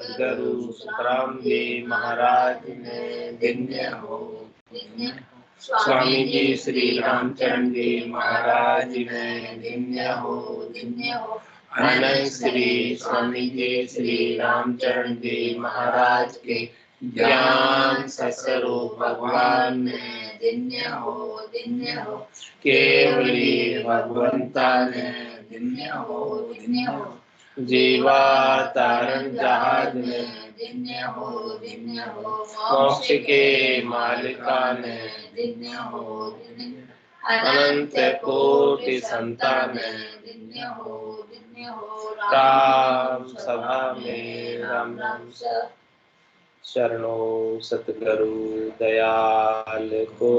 गुरु सुखराम जी महाराज ने धन्य हो। स्वामी जी श्री रामचरण जी महाराज ने धन्य हो। अनंत श्री स्वामी जी श्री रामचरण जी महाराज के ज्ञान स्वरूप भगवान ने धन्य हो। केवली भगवंता ने धन्य हो। जीवा तारण जहाज में धन्य हो। मोक्ष के मालिका ने धन्य हो। अनंत कोटि संतान धन्य हो। राम सभा में राम राम शरणो सतगुरु दयाल को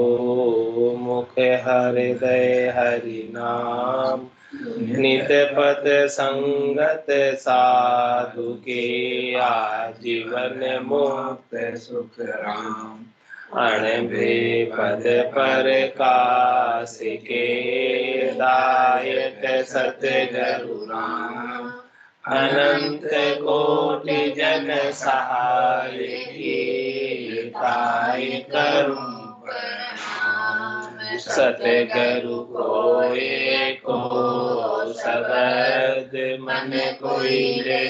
मुख हृदय हरि नाम नित पद संगत साधु के आजीवन मुक्त सुख राम अणभे पद पर काश के दायक सतगुरु राम अनंत कोटि जन सहाय की काय करूं प्रणाम। सतगुरु कोय को शब्द मन कोई ले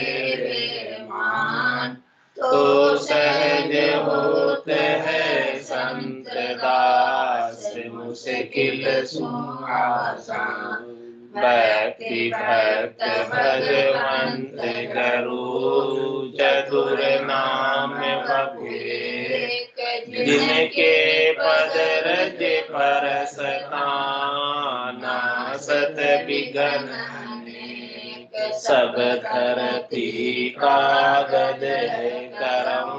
मान तो सहज होत है संत दास मुश्किल सुआसान। भक्ति भक्त भगवंत गुरु चतुर नाम बबुरे जिनके पद रज परस नासत विघ्न सब धरती कागद करम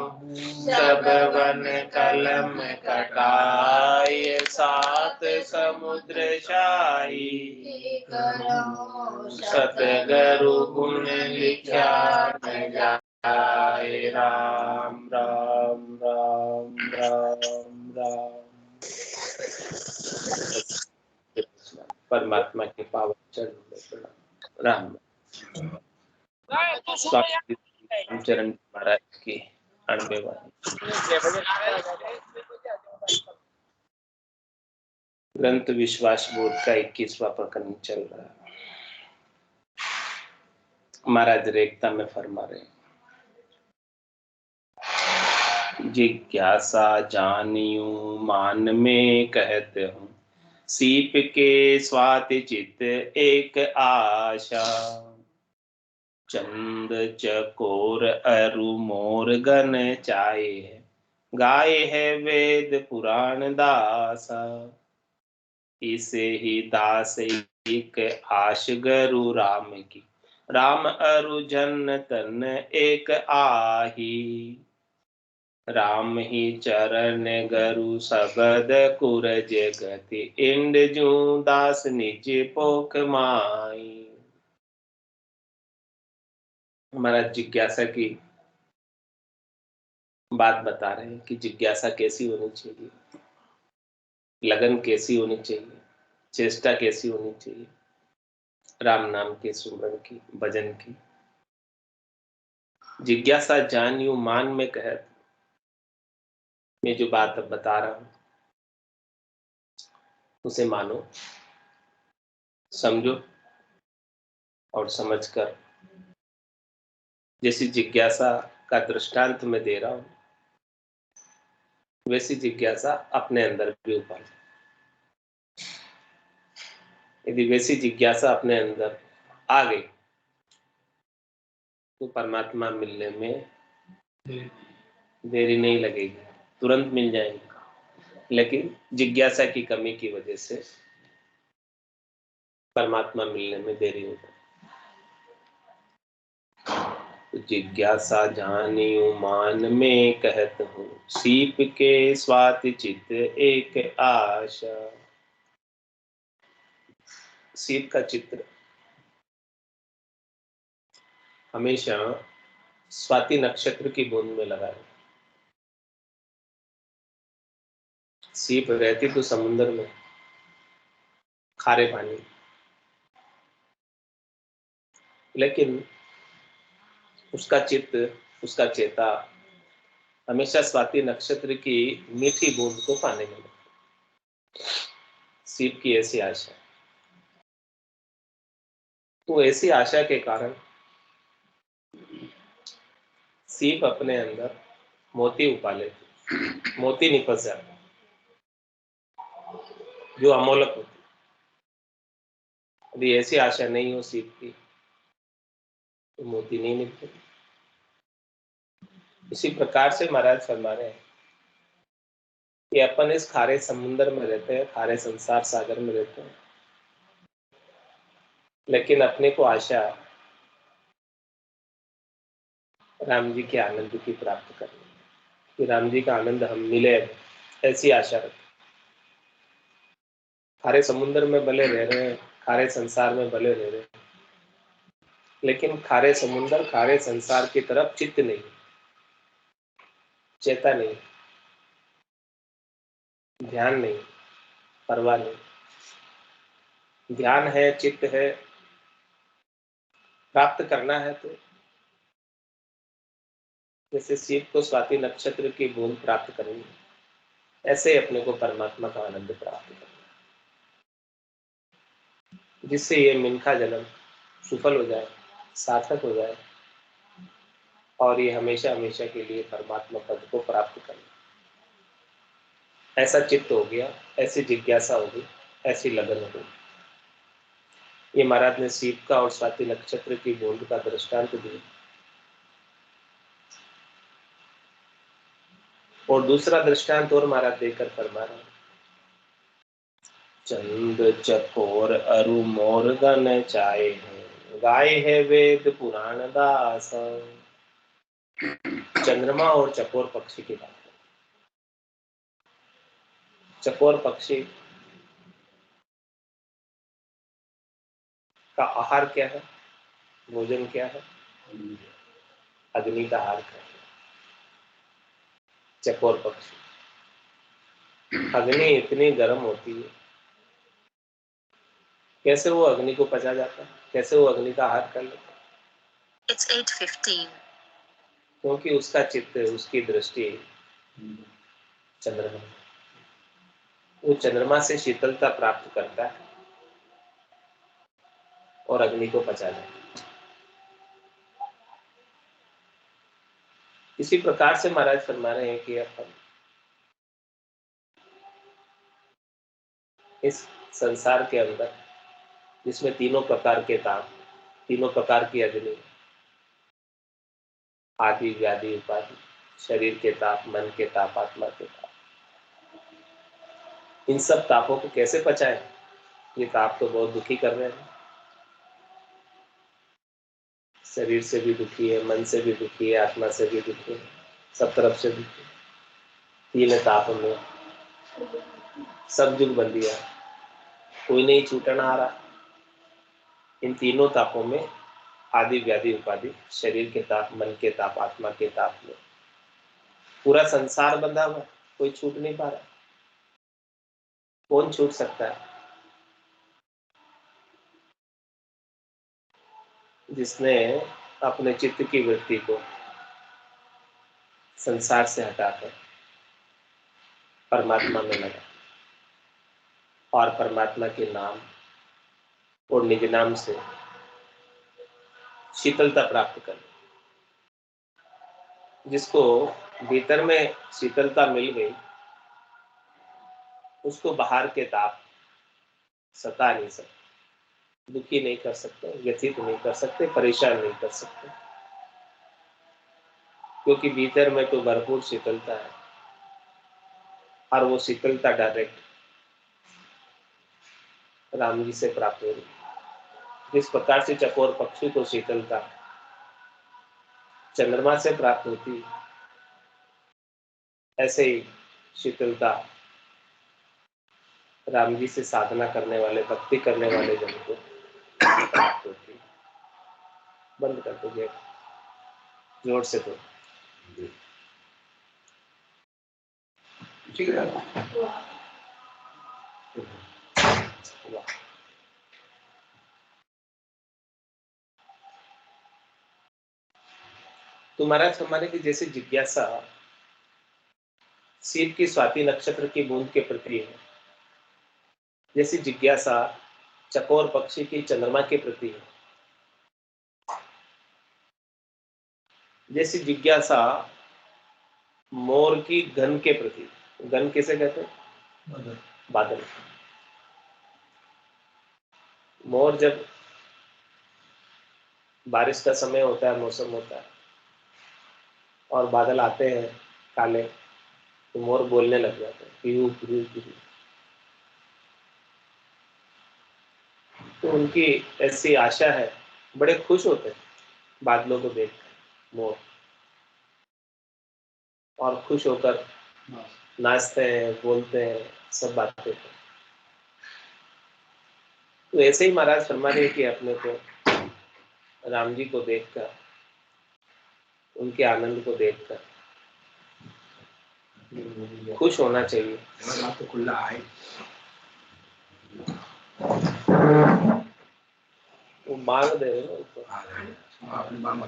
सब वन कलम कटाय सात समुद्र शाही सतगुरु गुण लिख्यात जाय। राम राम राम राम राम। परमात्मा के पावन चरणों में प्रणाम। राम स्वामी रामचरण महाराज की 98 ग्रंथ विश्वास बोध का 21वां प्रकरण चल रहा है। महाराज रेखता में फरमा रहे, जिज्ञासा जानियो मान में कहते हूँ, सीप के स्वाति चित एक आशा। चंद चकोर अरु मोर गण चाहे है, गाये है वेद पुराण दासा। इसे ही दास एक आश गुरु राम की, राम अरु जन तन एक आही। राम ही चरण गुरु सबद कुर जगति, इंद जू दास निज पोख माई। हमारा जिज्ञासा की बात बता रहे हैं कि जिज्ञासा कैसी होनी चाहिए, लगन कैसी होनी चाहिए, चेष्टा कैसी होनी चाहिए राम नाम के सुमरन की, भजन की। जिज्ञासा जानियो मान में कहत, मैं जो बात अब बता रहा हूं उसे मानो, समझो और समझकर जैसी जिज्ञासा का दृष्टांत मैं दे रहा हूं वैसी जिज्ञासा अपने अंदर भी उपाय। यदि वैसी जिज्ञासा अपने अंदर आ गई तो परमात्मा मिलने में देरी नहीं लगेगी, तुरंत मिल जाएगी। लेकिन जिज्ञासा की कमी की वजह से परमात्मा मिलने में देरी होती है। तो जिज्ञासा जानियो मान में कहत हूँ, सीप के स्वाति चित एक आशा। सीप का चित्र हमेशा स्वाति नक्षत्र की बूंद में लगा है। सीप रहती तो समुद्र में, खारे पानी, लेकिन उसका चित्त उसका चेता हमेशा स्वाति नक्षत्र की मीठी बूंद को पाने में लगता। सीप की ऐसी आशा, तो ऐसी आशा के कारण सीप अपने अंदर मोती उपा लेती, मोती निपस जाते जो अमोलक होती। यदि ऐसी आशा नहीं हो सीप की तो मोती नहीं निकलते। इसी प्रकार से महाराज फरमा रहे हैं कि अपन इस खारे समुद्र में रहते हैं, खारे संसार सागर में रहते हैं, लेकिन अपने को आशा राम जी के आनंद की प्राप्त करनी है, कि राम जी का आनंद हम मिले, ऐसी आशा रखें। खारे समुद्र में भले रह रहे हैं, खारे संसार में भले रह रहे हैं, लेकिन खारे समुद्र खारे संसार की तरफ चित्त नहीं, चेता नहीं, ध्यान नहीं, परवाह नहीं। ध्यान है, चित्त है, प्राप्त करना है तो जैसे सीप को स्वाति नक्षत्र की बूंद प्राप्त करनी है, ऐसे अपने को परमात्मा का आनंद प्राप्त करना, जिससे ये मिनखा जन्म सफल हो जाए, सार्थक हो जाए और ये हमेशा हमेशा के लिए परमात्मा पद को प्राप्त करना। ऐसा चित्त हो गया, ऐसी जिज्ञासा होगी, ऐसी लगन होगी। ये महाराज ने सीप का और स्वाति नक्षत्र की बूंद का दृष्टांत दिया। और दूसरा दृष्टांत और महाराज देकर फरमा रहे हैं, चंद चकोर अरु मोर गन चाहे हैं, गाय है वेद पुराण दास। चंद्रमा और चकोर पक्षी की बात है। चकोर पक्षी का आहार क्या है, भोजन क्या है? अग्नि का आहार क्या है? चकोर पक्षी, अग्नि इतनी गर्म होती है, कैसे वो अग्नि को पचा जाता है, कैसे वो अग्नि का आहार कर लेता है? It's 8:15. क्योंकि उसका चित्त, उसकी दृष्टि चंद्रमा, वो चंद्रमा से शीतलता प्राप्त करता है और अग्नि को पचा जाता है। इसी प्रकार से महाराज फरमा रहे हैं कि अपन इस संसार के अंदर, जिसमें तीनों प्रकार के ताप, तीनों प्रकार की अग्नि, आदि व्याधि उपाधि, शरीर के ताप, मन के ताप, आत्मा के ताप, इन सब तापों को कैसे पचाएं? ये ताप तो बहुत दुखी कर रहे हैं, शरीर से भी दुखी है, मन से भी दुखी है, आत्मा से भी दुखी है, सब तरफ से दुखी है। तीन ताप में सब जुग बन दिया, कोई नहीं छूटन आ रहा। इन तीनों तापों में, आदि व्याधि उपाधि, शरीर के ताप, मन के ताप, आत्मा के ताप में पूरा संसार बंधा हुआ, कोई छूट नहीं पा रहा। कौन छूट सकता है? जिसने अपने चित्त की वृत्ति को संसार से हटाकर परमात्मा में लगा और परमात्मा के नाम और निज नाम से शीतलता प्राप्त कर, जिसको भीतर में शीतलता मिल गई, उसको बाहर के ताप सता नहीं सकते, दुखी नहीं कर सकते, व्यथित नहीं कर सकते, परेशान नहीं कर सकते, क्योंकि भीतर में तो भरपूर शीतलता है और वो शीतलता डायरेक्ट राम जी से प्राप्त हो रही। जिस प्रकार से चकोर पक्षी को शीतलता चंद्रमा से प्राप्त होती, ऐसे ही शीतलता राम जी से साधना करने वाले, भक्ति करने वाले जन को प्राप्त होती। बंद कर दो गेट, जोर से दो। ठीक है। तो महाराज हमारे की जैसे जिज्ञासा सीप की स्वाति नक्षत्र की बूंद के प्रति है, जैसी जिज्ञासा चकोर पक्षी की चंद्रमा के प्रति है, जैसी जिज्ञासा मोर की गन के प्रति। गन किसे कहते हैं? बादल। मोर जब बारिश का समय होता है, मौसम होता है और बादल आते हैं काले, तो मोर बोलने लग जाते हैं, पीहू पीहू पीहू। तो उनकी ऐसी आशा है, बड़े खुश होते हैं बादलों को देख मोर, और खुश होकर नाचते हैं, बोलते हैं, सब बातें करते हैं। तो ऐसे ही महाराज फरमा रहे कि अपने को राम जी को देखकर, उनके आनंद को देखकर खुश होना चाहिए। तो खुला है वो मांग दे रहे हो तो आपने मांग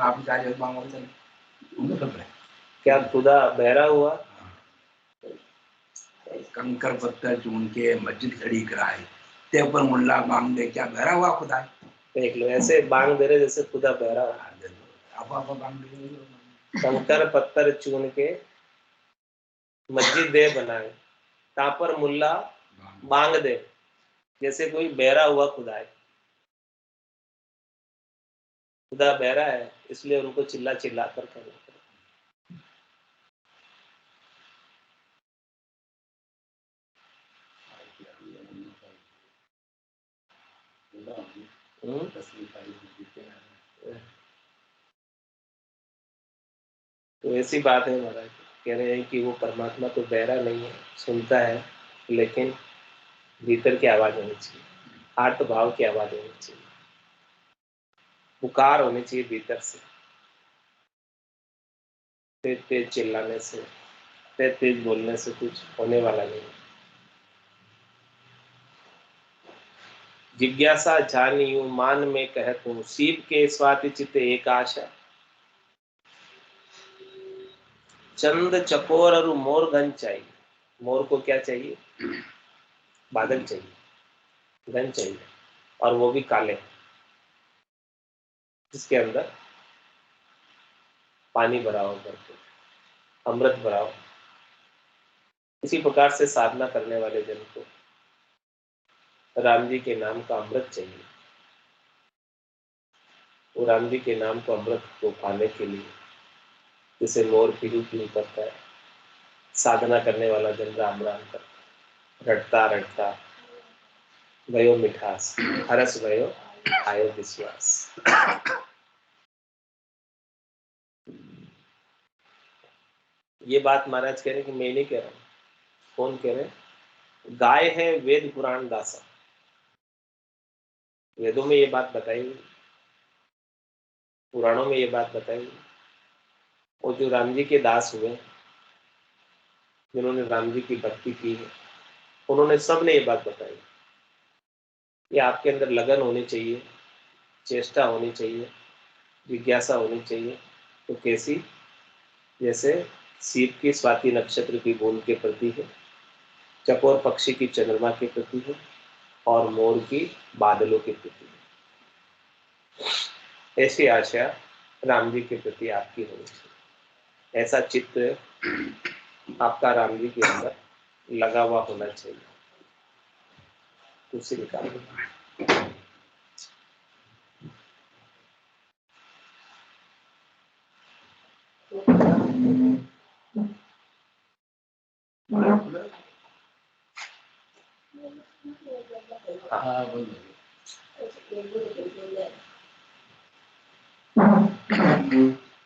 आप जाए मांग क्या खुदा बहरा हुआ? कंकर पत्थर चून के मस्जिद खड़ी कराई, ते पर मुल्ला मांग दे, क्या बहरा हुआ खुदा? देख लो, ऐसे मांग दे रहे जैसे खुदा बहरा हुआ। आप मांग दे, कंकर पत्थर चून के मस्जिद दे बनाए, ता पर मुल्ला मांग दे, जैसे कोई बहरा हुआ खुदा है। खुदा बहरा है, इसलिए उनको चिल्ला चिल्ला कर कहना। तो ऐसी बात है महाराज, कह रहे हैं कि वो परमात्मा तो बहरा नहीं है, सुनता है, लेकिन भीतर की आवाज होनी चाहिए, आर्त भाव की आवाज होनी चाहिए, पुकार होनी चाहिए भीतर से। तेज तेज चिल्लाने से, तेज तेज बोलने से कुछ होने वाला नहीं। जिज्ञासा जानियो मान में कहतूं, सीप के स्वाति चित्त एक आशा, चंद चकोर और मोर घन चाहिए। मोर को क्या चाहिए? बादल चाहिए, घन चाहिए, और वो भी काले, जिसके अंदर पानी भरा हो, करके अमृत भरा हो। इसी प्रकार से साधना करने वाले जन को राम जी के नाम का अमृत चाहिए। वो राम जी के नाम को अमृत को पाने के लिए जैसे मोर पीहू पीहू करता है, साधना करने वाला जन राम राम करता, रटता रटता भयो मिठास, हरस भयो आयो विश्वास। ये बात महाराज कह रहे कि मैं नहीं कह रहा हूं, कौन कह रहे? गाय है वेद पुराण दासा। वेदों में ये बात बताई हुई, पुराणों में ये बात बताई हुई। और जो राम जी के दास हुए, जिन्होंने राम जी की भक्ति की है, उन्होंने सबने ये बात बताई। ये आपके अंदर लगन होनी चाहिए, चेष्टा होनी चाहिए, जिज्ञासा होनी चाहिए। तो कैसी? जैसे सीप की स्वाति नक्षत्र की बूंद के प्रति है, चकोर पक्षी की चंद्रमा के प्रति है, और मोर की बादलों के प्रति है। ऐसी आशा राम जी के प्रति आपकी होनी चाहिए। ऐसा चित्त आपका राम जी के अंदर लगा हुआ होना चाहिए। उसे निकाल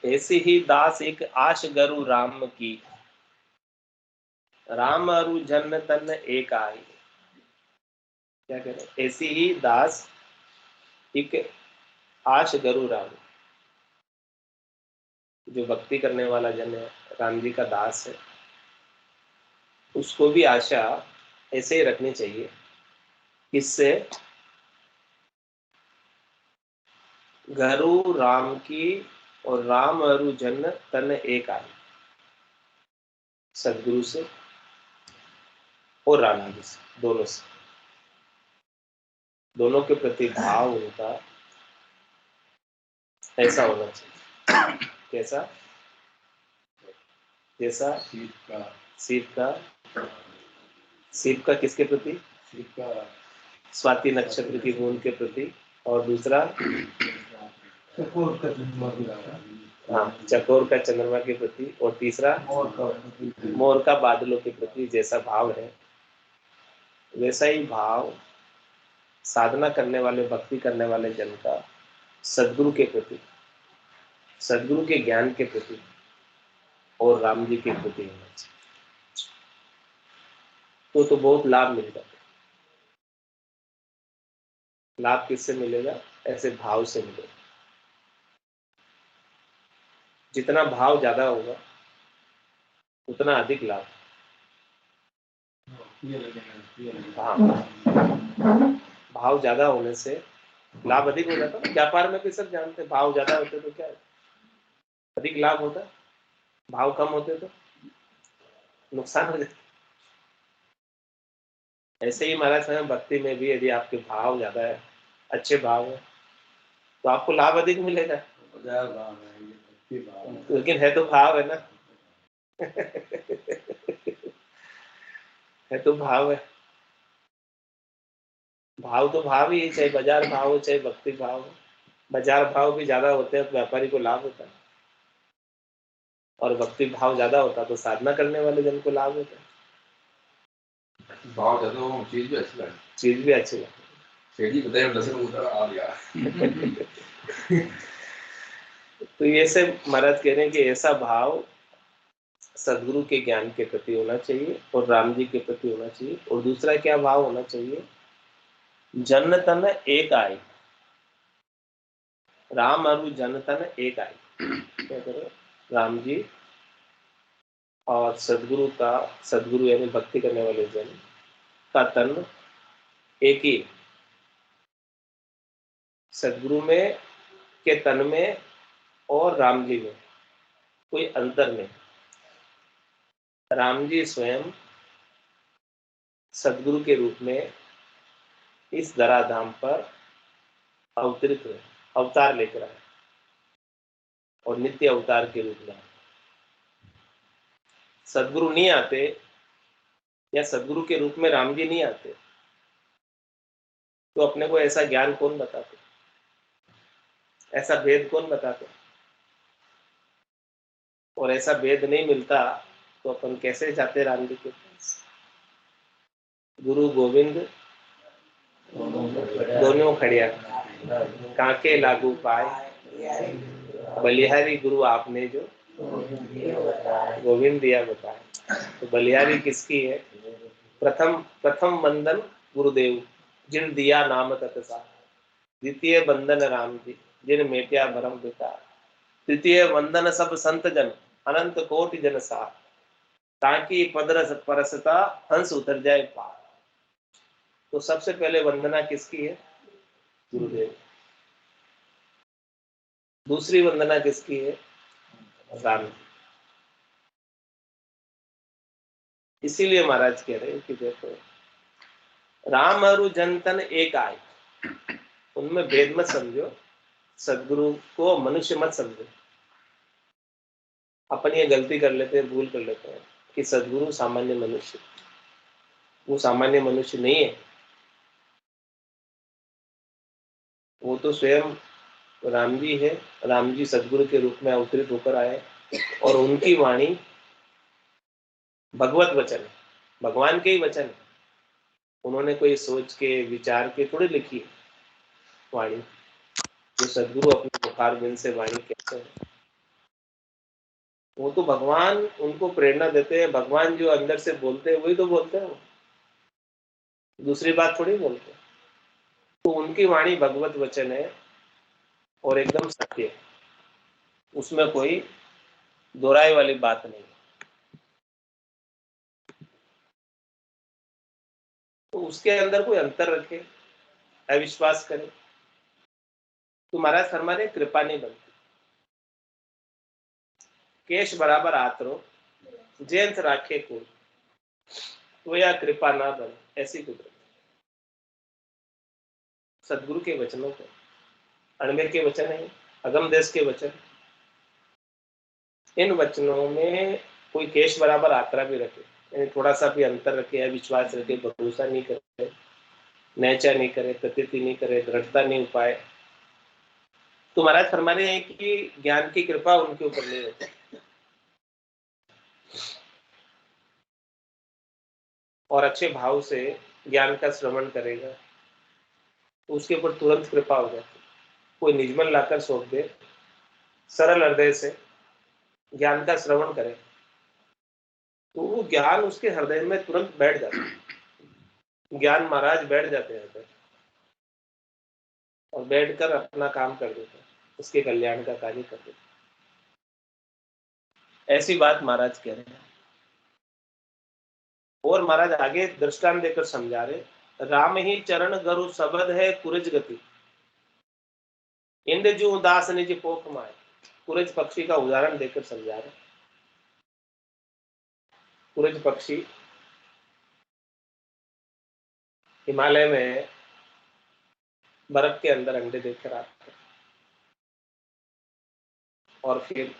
ऐसी ही दास एक आश गरु राम की, राम अरु जन तन एक आई। क्या कह रहे? ऐसी ही दास एक आश गरु राम, जो भक्ति करने वाला जन है, राम जी का दास है, उसको भी आशा ऐसे ही रखनी चाहिए। किससे? गरु राम की और राम अरु जन तन एक आए, सदगुरु से और राम जी से, दोनों के प्रति भाव उनका ऐसा होना चाहिए। कैसा? जैसा सीप का किसके प्रति? स्वाति नक्षत्र की बूंद के प्रति। और दूसरा हाँ, चकोर का चंद्रमा के प्रति। और तीसरा मोर का बादलों के प्रति जैसा भाव है, वैसा ही भाव साधना करने वाले, भक्ति करने वाले जन का सदगुरु के प्रति, सदगुरु के ज्ञान के प्रति और राम जी के प्रति होना चाहिए। तो बहुत लाभ मिल जाता है। लाभ किससे मिलेगा? ऐसे भाव से मिलेगा। जितना भाव ज्यादा होगा उतना अधिक लाभ। हाँ, भाव ज्यादा होने से लाभ अधिक हो जाता है। व्यापार में भी सब जानते हैं, भाव ज्यादा होते तो क्या है? अधिक लाभ होता है। भाव कम होते तो नुकसान हो जाता। ऐसे ही महाराज स्वयं भक्ति में भी यदि आपके भाव ज्यादा है, अच्छे भाव है, तो आपको लाभ अधिक मिलेगा। लेकिन है तो भाव है ना। है तो भाव है। भाव तो भाव ही, चाहे बाजार भाव हो चाहे भक्ति भाव हो। बाजार भाव भी ज्यादा होते हैं तो व्यापारी को लाभ होता है, और भक्ति भाव ज्यादा होता तो साधना करने वाले जन को लाभ होता है। भाव ज्यादा हो, चीज भी अच्छी लगे। चीज भी अच्छी लगे। शेडी बताए लसन उधर आ गया। तो ये से महाराज कह रहे हैं कि ऐसा भाव सदगुरु के ज्ञान के प्रति होना चाहिए और राम जी के प्रति होना चाहिए। और दूसरा क्या भाव होना चाहिए? जन तन एक आए, राम अरु जन तन एक आए। क्या करो? राम जी और सदगुरु यानी भक्ति करने वाले जन का तन एक ही। सदगुरु में के तन में और राम जी में कोई अंतर नहीं। राम जी स्वयं सदगुरु के रूप में इस धराधाम पर अवतरित हुए, अवतार लेकर आए और नित्य अवतार के रूप में। सदगुरु नहीं आते या सदगुरु के रूप में राम जी नहीं आते तो अपने को ऐसा ज्ञान कौन बताते, ऐसा भेद कौन बताते? और ऐसा भेद नहीं मिलता तो अपन कैसे जाते राम जी के पास? गुरु गोविंद दोनों खड़िया, कांके लागू पाए, बलिहारी गुरु आपने जो गोविंद दिया बताए। तो बलिहारी किसकी है? प्रथम वंदन गुरुदेव जिन दिया नाम तत्सा, द्वितीय वंदन राम जी जिन मेटिया भरम पिता, तृतीय वंदन सब संत जन अनंत कोटि जन सा, ताकि पदरस परसता हंस उतर जाए पार। तो सबसे पहले वंदना किसकी है? गुरुदेव। दूसरी वंदना किसकी है? राम। इसीलिए महाराज कह रहे हैं कि देखो, राम और जनतन एक आए, उनमें भेद मत समझो, सदगुरु को मनुष्य मत समझो। अपन ये गलती कर लेते हैं, भूल कर लेते हैं कि सदगुरु सामान्य मनुष्य, वो सामान्य मनुष्य नहीं है। वो तो स्वयं राम जी है। राम जी सदगुरु के रूप में अवतरित होकर आए और उनकी वाणी भगवत वचन है, भगवान के ही वचन है। उन्होंने कोई सोच के विचार के थोड़ी लिखी है वाणी। जो सदगुरु अपने मुखारबिंद से वाणी कहते हैं, वो तो भगवान उनको प्रेरणा देते हैं। भगवान जो अंदर से बोलते हैं वही तो बोलते हैं, दूसरी बात थोड़ी बोलते हैं। तो उनकी वाणी भगवत वचन है और एकदम सत्य है, उसमें कोई दोहराई वाली बात नहीं। तो उसके अंदर कोई अंतर रखे, अविश्वास करे तो महाराज फरमा रहे कृपा नहीं बनती। केश बराबर आतरो, जयंत राखे कुल, तो या कृपा ना बने, ऐसी कुदरत। सदगुरु के वचनों को, अणमेर के वचन है, अगम देश के वचन, इन वचनों में कोई केश बराबर आतरा भी रखे, यानी थोड़ा सा भी अंतर रखे, या विश्वास रखे, भरोसा नहीं करे, नैचा नहीं करे, प्रतीति नहीं करे, दृढ़ता नहीं उपाय, तो महाराज फरमा रहे हैं कि ज्ञान की कृपा उनके ऊपर नहीं होती। और अच्छे भाव से ज्ञान का श्रवण करेगा तो उसके ऊपर तुरंत कृपा हो जाती। कोई निजमन लाकर सौंप दे, सरल हृदय से ज्ञान का श्रवण करे तो वो ज्ञान उसके हृदय में तुरंत बैठ जाता है। ज्ञान महाराज बैठ जाते हैं हृदय और बैठकर अपना काम कर देते हैं, उसके कल्याण का कार्य कर देते हैं। ऐसी बात महाराज कह रहे हैं। और महाराज आगे दृष्टांत देकर समझा रहे, राम ही चरण गरु सबद है कुरज गति, इंद्र जो उदास निज पोख माए। कुरज पक्षी का उदाहरण देकर समझा रहे। कुरज पक्षी हिमालय में बर्फ के अंदर अंडे देकर आते हैं और फिर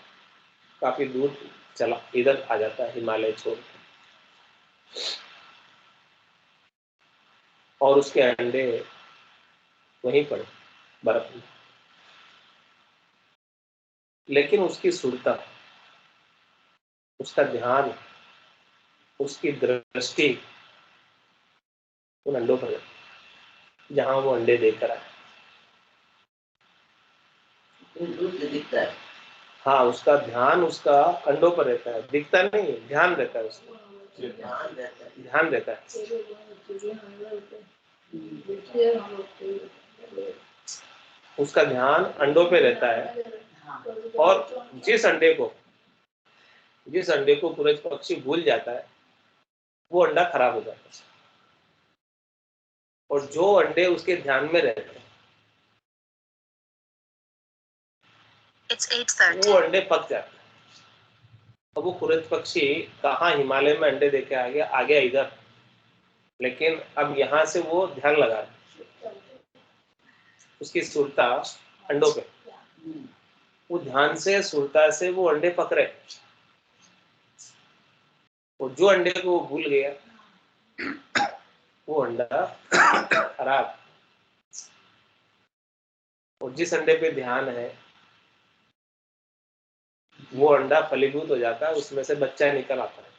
काफी दूर चला इधर आ जाता है हिमालय छोड़ के, और उसके अंडे वहीं पड़े बर्फ में। लेकिन उसकी सुरता, उसका ध्यान, उसकी दृष्टि उन अंडों पर जहां वो अंडे देकर आए। दिखता है। हाँ, उसका ध्यान उसका अंडों पर रहता है, दिखता नहीं, ध्यान रहता है उसका, ध्यान रहता है। उसका ध्यान अंडों पे रहता है, और जिस अंडे को कुरज पक्षी भूल जाता है वो अंडा खराब हो जाता है, और जो अंडे उसके ध्यान में रहते हैं वो अंडे पक जाते हैं। अब वो कुरज पक्षी कहाँ हिमालय में अंडे देके आ गया इधर, लेकिन अब यहाँ से वो ध्यान लगा रहा है, उसकी सुरता अंडों पे, वो ध्यान से सुरता से वो अंडे पक रहे, और जो अंडे को वो भूल गया वो अंडा खराब, और जिस अंडे पे ध्यान है वो अंडा फलीभूत हो जाता है, उसमें से बच्चा निकल आता है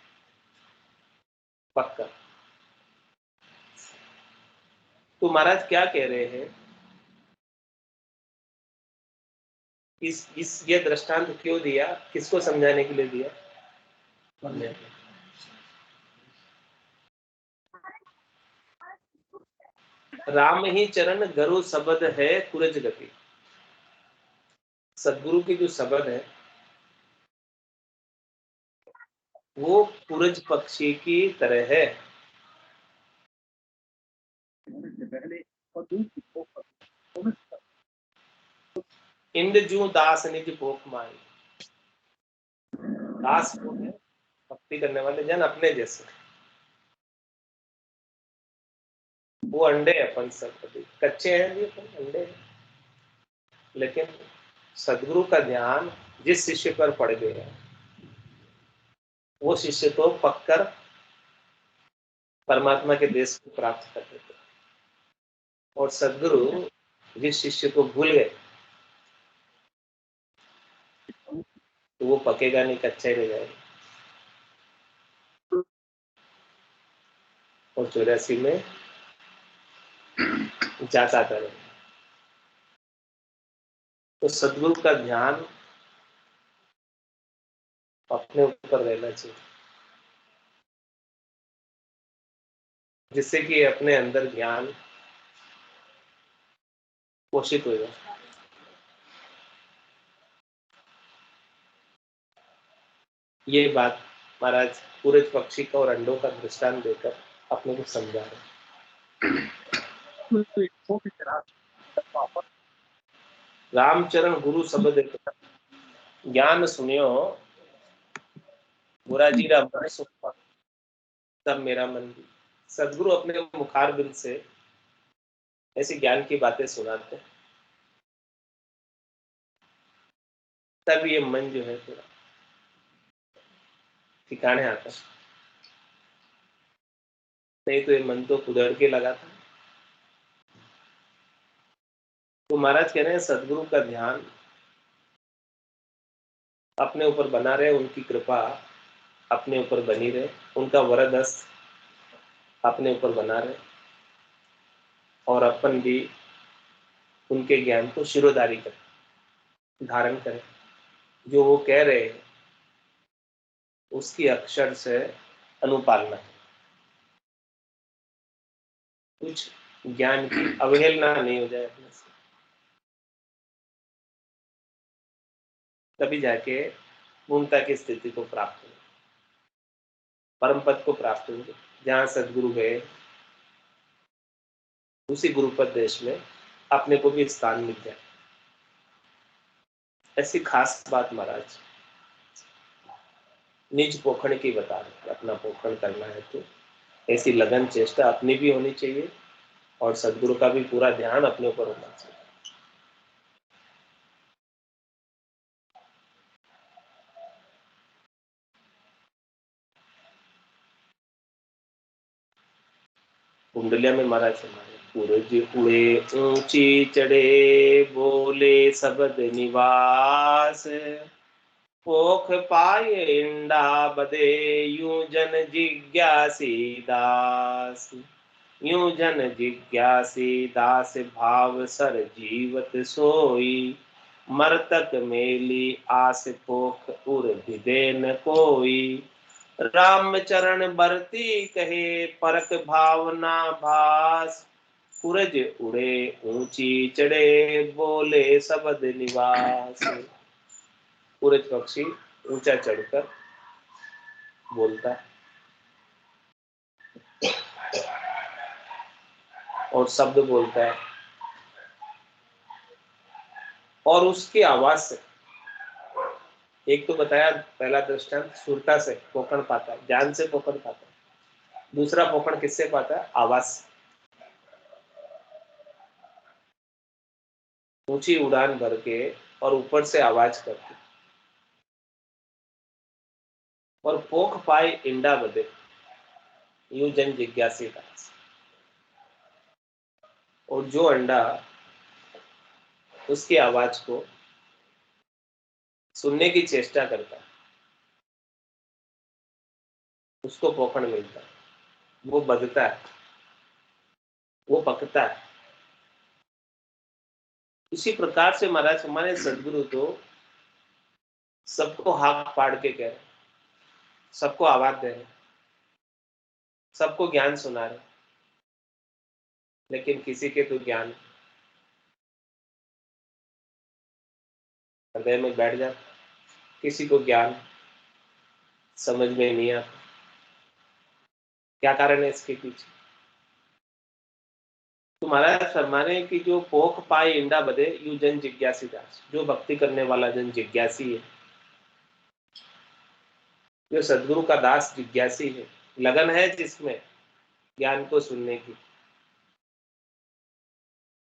पक्का। तो महाराज क्या कह रहे हैं, ये दृष्टांत क्यों दिया, किसको समझाने के लिए दिया? राम ही चरण गरु सबद है कुरज गति। सदगुरु की जो सबद है वो कुरज पक्षी की तरह है। इंद्र जू दास निज भोख माई। दास कौन है? भक्ति करने वाले जन अपने जैसे। वो अंडे अपन सब कच्चे हैं, भी अपन अंडे हैं। लेकिन सदगुरु का ध्यान जिस शिष्य पर पड़ गया वो शिष्य तो पककर परमात्मा के देश को प्राप्त कर देते, और सदगुरु जिस शिष्य को भूल गए तो वो पकेगा नहीं, कच्चा ही रह जाएगा, और 84 में जाता करेगा। तो सदगुरु का ध्यान अपने ऊपर रहना चाहिए, जिससे कि अपने अंदर ज्ञान पोषित हो जाए। ये बात महाराज सूरज पक्षी का और अंडों का दृष्टांत देकर अपने को समझा रहे। रामचरण गुरु शब्द ज्ञान सुनियो बुरा जीरा मन सुख तब मेरा मन भी। सदगुरु अपने मुखार बिंद से ऐसी ज्ञान की बातें सुनाते हैं, तब ये मन जो है थोड़ा ठिकाने आता है। नहीं तो ये मन तो कुदड़ के लगा था। तो महाराज कह रहे हैं सदगुरु का ध्यान अपने ऊपर बना रहे, उनकी कृपा अपने ऊपर बनी रहे, उनका वरद हस्त अपने ऊपर बना रहे, और अपन भी उनके ज्ञान को शिरोधारी करें, धारण करें। जो वो कह रहे हैं उसकी अक्षर से अनुपालना, कुछ ज्ञान की अवहेलना नहीं हो जाए अपने से, तभी जाके पूर्णता की स्थिति को प्राप्त होंगे, परम पद को प्राप्त होंगे। जहाँ सदगुरु गए उसी गुरुपद देश में अपने को भी स्थान मिल जाए। ऐसी खास बात महाराज निज पोखण की बता रहे। अपना पोखण करना है तो ऐसी लगन चेष्टा अपनी भी होनी चाहिए, और सदगुरु का भी पूरा ध्यान अपने ऊपर होना चाहिए। कुंडलिया में महाराज हमारे सूरज उड़े ऊंची चढ़े, बोले सबद निवास, पोख पाए इंडा बदे, यूं जन जिज्ञासी दास। यूं जन जिज्ञासी दास, भाव सर जीवत सोई, मरतक मेली आस, पोख उर भिदे न कोई। राम चरण बरती कहे, परक भावना भास, सूरज उड़े ऊंची चढ़े, बोले सबद निवास। सूरज पक्षी ऊंचा चढ़कर बोलता है और शब्द बोलता है, और उसकी आवाज से, एक तो बताया पहला दृष्टांत सुरता से पोखण पाता है, ज्ञान से पोखण पाता है। दूसरा पोखण किससे पाता है? आवाज से। ऊंची उड़ान भर के और ऊपर से आवाज करके, और पोख पाए इंडा बदे, यूं जन जिज्ञासी दास। और जो अंडा उसकी आवाज को सुनने की चेष्टा करता है उसको पोखण मिलता है, वो बदता है, वो पकता है। इसी प्रकार से महाराज हमारे सदगुरु तो सबको हाथ पाड़ के कह रहे, सबको आवाज दे रहे, सबको ज्ञान सुना रहे, लेकिन किसी के तो ज्ञान हृदय में बैठ जाता, किसी को ज्ञान समझ में नहीं आता। क्या कारण है इसके पीछे? तो महाराज फरमाने कि जो पोख पाए इंडा बदे, यू जन जिज्ञासी दास। जो भक्ति करने वाला जन जिज्ञासी है, जो सदगुरु का दास जिज्ञासी है, लगन है जिसमें ज्ञान को सुनने की,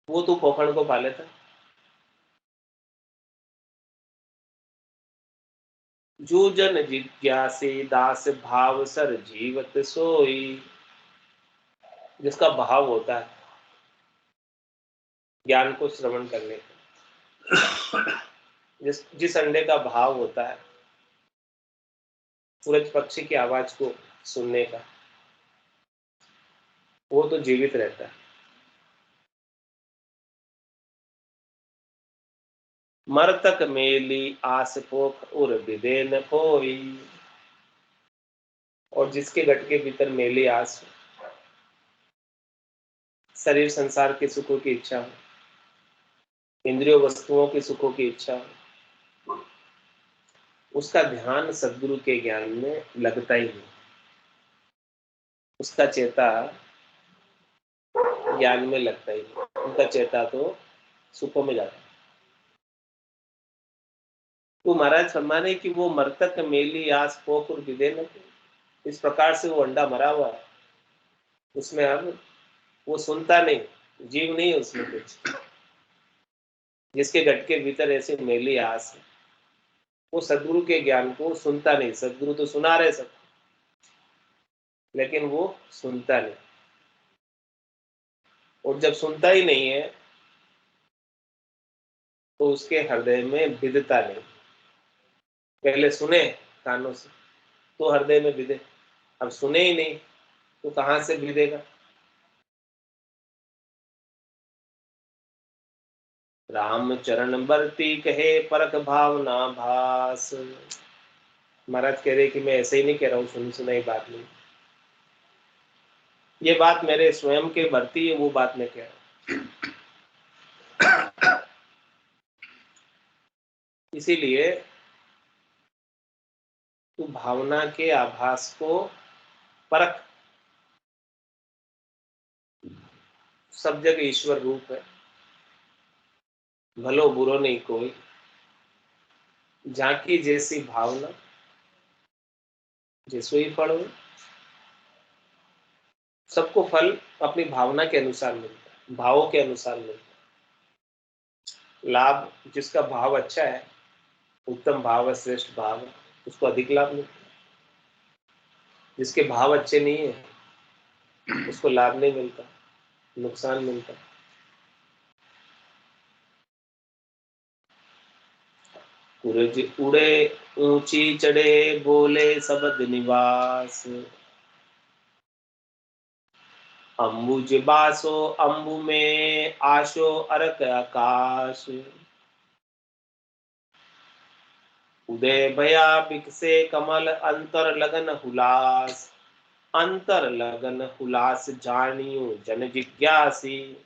वो तो पोखण को पा लेता। जो जन जिज्ञासी दास, भाव सर जीवत सोई। जिसका भाव होता है ज्ञान को श्रवण करने का, जिस अंडे का भाव होता है सूरज पक्षी की आवाज को सुनने का, वो तो जीवित रहता है। मरतक मेली आस, पोख उर विदे न कोई। और जिसके गट के भीतर मेली आस हो, शरीर संसार के सुखों की इच्छा हो, इंद्रियों वस्तुओं के सुखों की इच्छा हो, उसका ध्यान सदगुरु के ज्ञान में लगता ही नहीं। उसका चेता ज्ञान में लगता ही नहीं, उनका चेता तो सुखों में जाता है। तो महाराज फरमाने कि वो मृतक मेली आस पोकुर विदे न। इस प्रकार से वो अंडा मरा हुआ है, उसमें अब वो सुनता नहीं, जीव नहीं है उसमें कुछ। जिसके घट के भीतर ऐसे मेली आस है, वो सदगुरु के ज्ञान को सुनता नहीं। सदगुरु तो सुना रहे सब, लेकिन वो सुनता नहीं। और जब सुनता ही नहीं है तो उसके हृदय में विदता नहीं। पहले सुने कानों से तो हृदय में विदे, अब सुने ही नहीं तो कहां से विदेगा। राम चरण बरती कहे परख भावना भास। महाराज कह रहे कि मैं ऐसे ही नहीं कह रहा हूँ, सुनी सुनाई बात नहीं, ये बात मेरे स्वयं के भरती है, वो बात मैं कह रहा हूँ। इसीलिए तू भावना के आभास को परख। सब जगह ईश्वर रूप है, भलो बुरो नहीं कोई, झांकी जैसी भावना जैसो ही फल हो। सबको फल अपनी भावना के अनुसार मिलता है, भावों के अनुसार मिलता है। लाभ जिसका भाव अच्छा है, उत्तम भाव है, श्रेष्ठ भाव है, उसको अधिक लाभ मिलता है। जिसके भाव अच्छे नहीं है उसको लाभ नहीं मिलता, नुकसान मिलता। सूरज उड़े ऊंची चढ़े बोले सबद निवास, अंबुज बासो अंबु में आशो अरक आकाश। उदय भया बिकसे कमल अंतर लगन हुलास, अंतर लगन हुलास जानियो जन जिज्ञासी।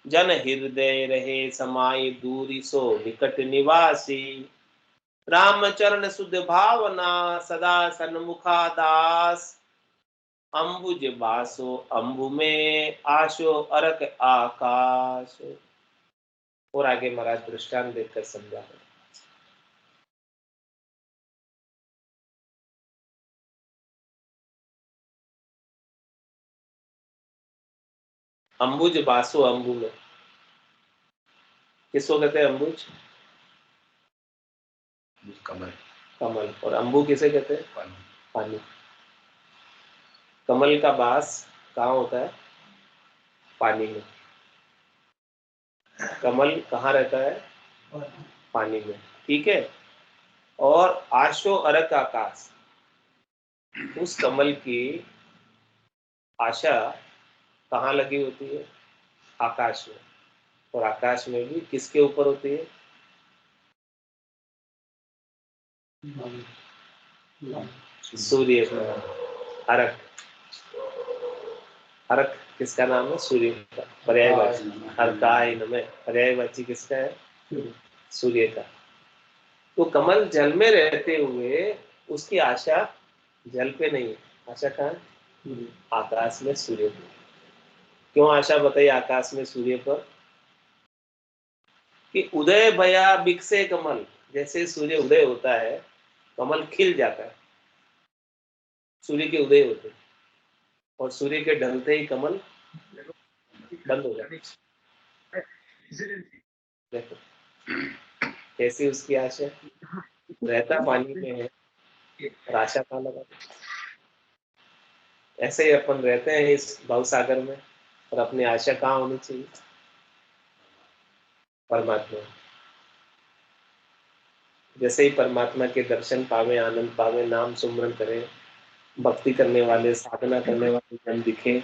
जन हृदय रहे समाये दूरी सो निकट निवासी। राम चरण सुध भावना सदा सन्मुखा दास। अंबुज बासो अंबु में आशो अरक आकाश। और आगे महाराज दृष्टांत देकर समझा है। अंबुज बासो अंबु में, किसको कहते हैं अंबुज? कमल। कमल। और अंबु किसे कहते हैं? पानी। पानी। कमल का बास कहाँ होता है? पानी में। कमल कहाँ रहता है? पानी में। ठीक है। और आशो अरक आकाश, उस कमल की आशा कहाँ लगी होती है? आकाश में। और आकाश में भी किसके ऊपर होती है? सूर्य का। अरक, अरक किसका नाम है? सूर्य का पर्यायवाची। अर्काय नमः, पर्यायवाची किसका है? सूर्य का। तो कमल जल में रहते हुए उसकी आशा जल पे नहीं है, आशा कहाँ है? आकाश में, सूर्य पर। क्यों आशा बताई आकाश में सूर्य पर? कि उदय भया बिकसे कमल, जैसे सूर्य उदय होता है कमल खिल जाता है। सूर्य के उदय होते और सूर्य के ढलते ही कमल बंद हो जाता है। देखो कैसी उसकी आशा, रहता पानी में है और आशा कहाँ लगा। ऐसे ही अपन रहते हैं इस भव सागर में और अपनी आशा कहाँ होनी चाहिए? परमात्मा। जैसे ही परमात्मा के दर्शन पावे, आनंद पावे, नाम सुमरन करें, भक्ति करने वाले, साधना करने वाले जन दिखे,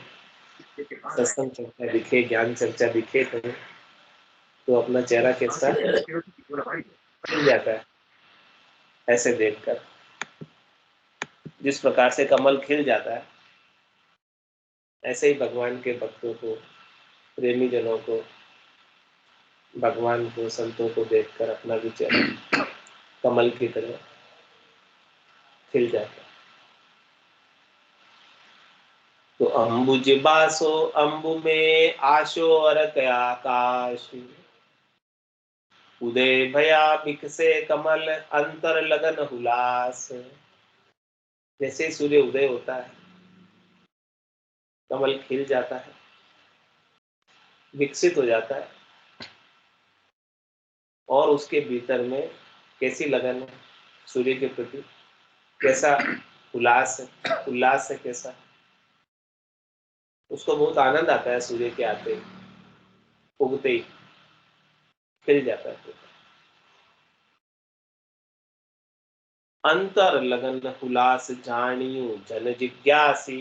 सत्संग चर्चा दिखे, ज्ञान चर्चा दिखे, तो अपना चेहरा कैसा खिल जाता है। ऐसे देखकर जिस प्रकार से कमल खिल जाता है, ऐसे ही भगवान के भक्तों को, प्रेमी जनों को, भगवान को, संतों को देखकर अपना भी चेहरा कमल की तरह खिल जाता है। तो अंबुज बासो अंबु में आशो अरक आकाश। उदय भया बिकसे कमल अंतर लगन हुलास। जैसे सूर्य उदय होता है, कमल खिल जाता है, विकसित हो जाता है, और उसके भीतर में कैसी लगन है सूर्य के प्रति, कैसा उल्लास है, उल्लास है कैसा, उसको बहुत आनंद आता है सूर्य के आते ही, उगते ही खिल जाता है। अंतर लगन हुलास जानियो जन जिज्ञासी।